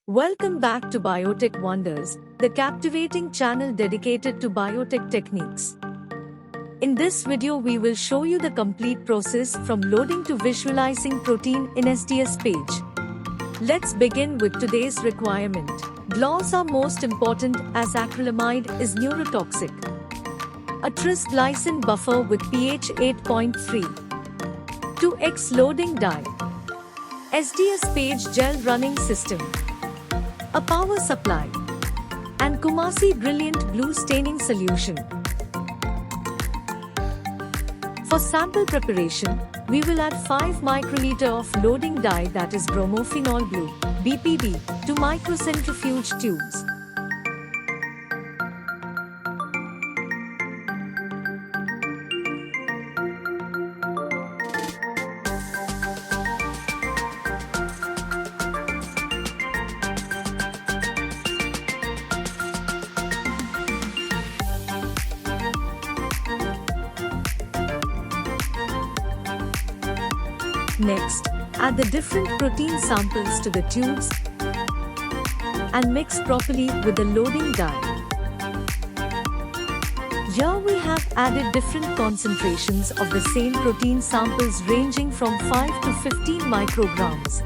Welcome back to Biotech Wonders, the captivating channel dedicated to biotech techniques. In this video we will show you the complete process from loading to visualizing protein in SDS-PAGE. Let's begin with today's requirement. GLOS are most important as acrylamide is neurotoxic. A tris glycine buffer with pH 8.3. 2x loading dye. SDS-PAGE gel running system. A power supply. And Kumasi Brilliant Blue Staining Solution. For sample preparation, we will add 5 microliter of loading dye, that is bromophenol blue, BPB, to microcentrifuge tubes. Next, add the different protein samples to the tubes and mix properly with the loading dye. Here we have added different concentrations of the same protein samples ranging from 5 to 15 micrograms.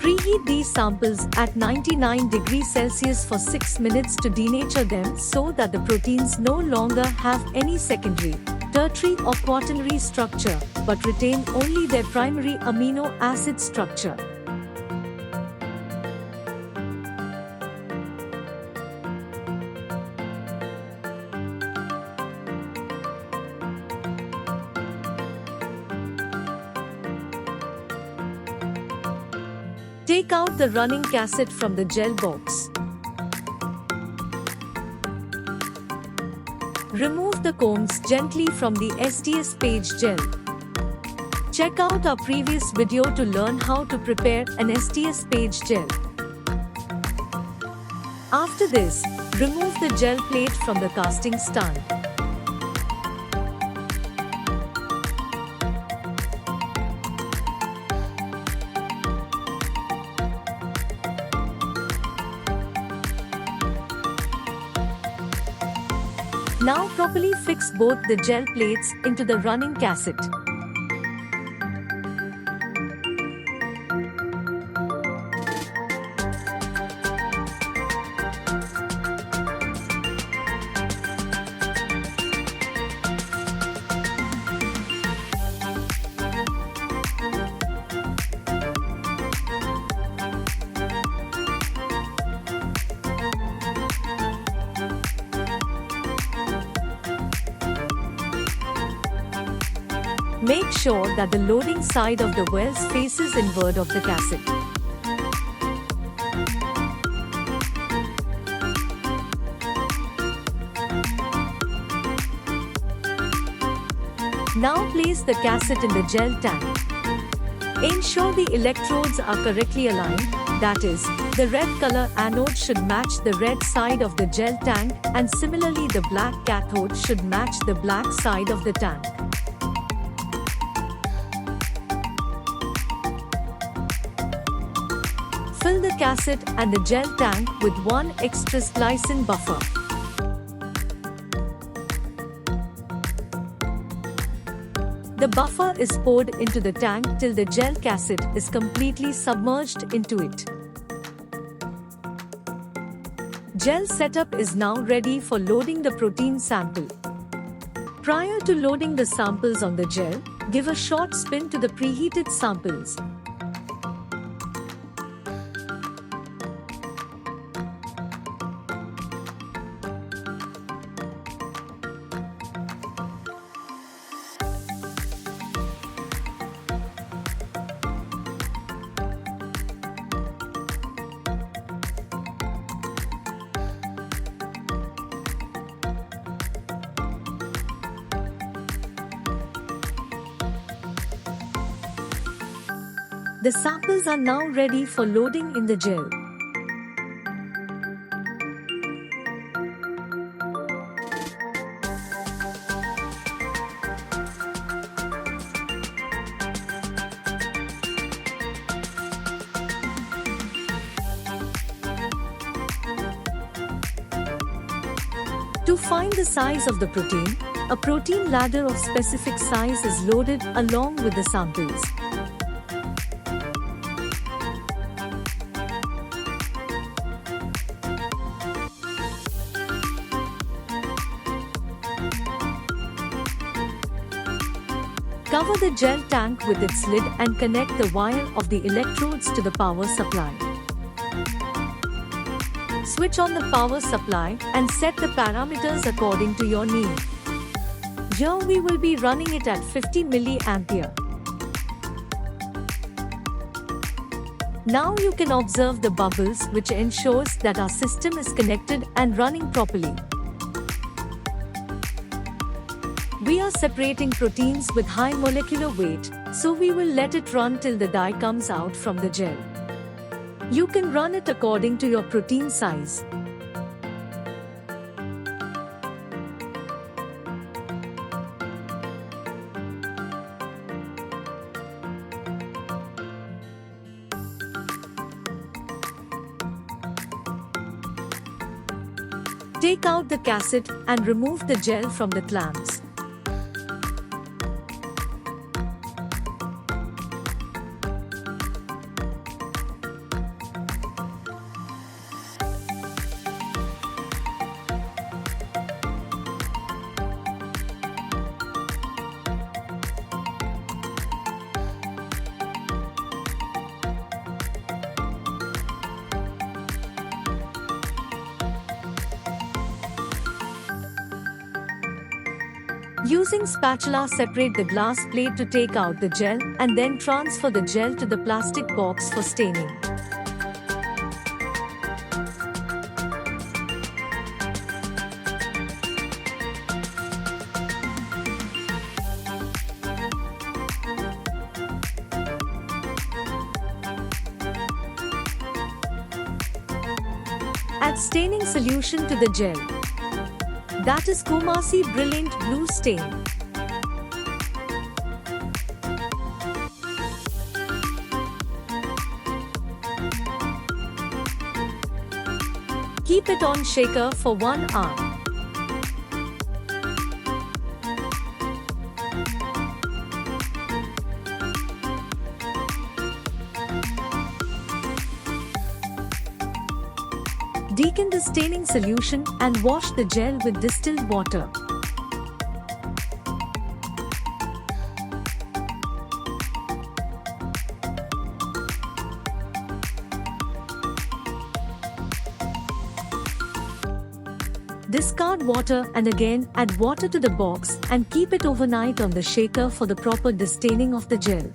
Preheat these samples at 99 degrees Celsius for 6 minutes to denature them so that the proteins no longer have any secondary, tertiary or quaternary structure, but retain only their primary amino acid structure. Take out the running cassette from the gel box. Remove the cones gently from the SDS-PAGE gel. Check out our previous video to learn how to prepare an SDS-PAGE gel. After this, remove the gel plate from the casting stand. Now properly fix both the gel plates into the running cassette. Make sure that the loading side of the wells faces inward of the cassette. Now place the cassette in the gel tank. Ensure the electrodes are correctly aligned, that is, the red color anode should match the red side of the gel tank and similarly the black cathode should match the black side of the tank. Fill the cassette and the gel tank with 1 extra glycine buffer. The buffer is poured into the tank till the gel cassette is completely submerged into it. Gel setup is now ready for loading the protein sample. Prior to loading the samples on the gel, give a short spin to the preheated samples. The samples are now ready for loading in the gel. To find the size of the protein, a protein ladder of specific size is loaded along with the samples. Cover the gel tank with its lid and connect the wire of the electrodes to the power supply. Switch on the power supply and set the parameters according to your need. Here we will be running it at 50 mA. Now you can observe the bubbles, which ensures that our system is connected and running properly. We are separating proteins with high molecular weight, so we will let it run till the dye comes out from the gel. You can run it according to your protein size. Take out the cassette and remove the gel from the clamps. Using spatula, separate the glass plate to take out the gel and then transfer the gel to the plastic box for staining. Add staining solution to the gel. That is Kumasi Brilliant Blue Stain. Keep it on shaker for 1 hour. Decan the staining solution and wash the gel with distilled water. Discard water and again add water to the box and keep it overnight on the shaker for the proper destaining of the gel.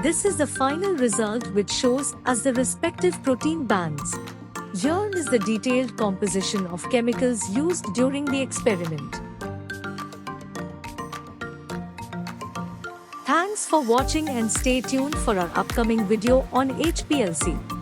This is the final result, which shows us the respective protein bands. Here is the detailed composition of chemicals used during the experiment. Thanks for watching and stay tuned for our upcoming video on HPLC.